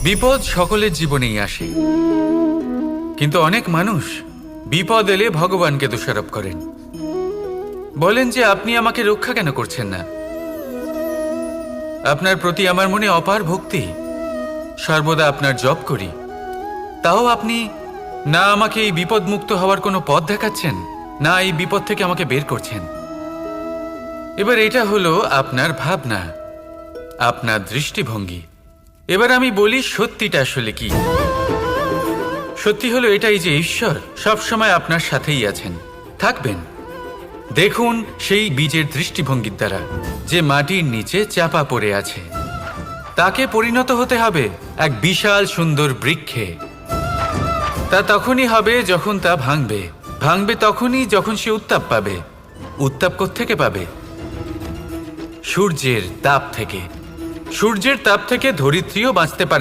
বিপদ সকলের জীবনেই আসে, কিন্তু অনেক মানুষ বিপদ এলে ভগবানকে দোষারোপ করেন। বলেন যে আপনি আমাকে রক্ষা কেন করছেন না? আপনার প্রতি আমার মনে অপার ভক্তি, সর্বদা আপনার জপ করি, তাও আপনি না আমাকে এই বিপদ মুক্ত হওয়ার কোনো পথ দেখাচ্ছেন, না এই বিপদ থেকে আমাকে বের করছেন। এবার এটা হলো আপনার ভাবনা, আপনার দৃষ্টিভঙ্গি। এবার আমি বলি সত্যিটা আসলে কি। সত্যি হলো এটাই যে ঈশ্বর সবসময় আপনার সাথেই আছেন, থাকবেন। দেখুন সেই বীজের দৃষ্টিভঙ্গির দ্বারা যে মাটির নিচে চাপা পড়ে আছে, তাকে পরিণত হতে হবে এক বিশাল সুন্দর বৃক্ষে। তা তখনই হবে যখন তা ভাঙবে, ভাঙবে তখনই যখন সে উত্তাপ পাবে। উত্তাপ কোত্থেকে পাবে? সূর্যের তাপ থেকে। সূর্যের তাপ থেকে ধরিত্রীও বাঁচতে পারে।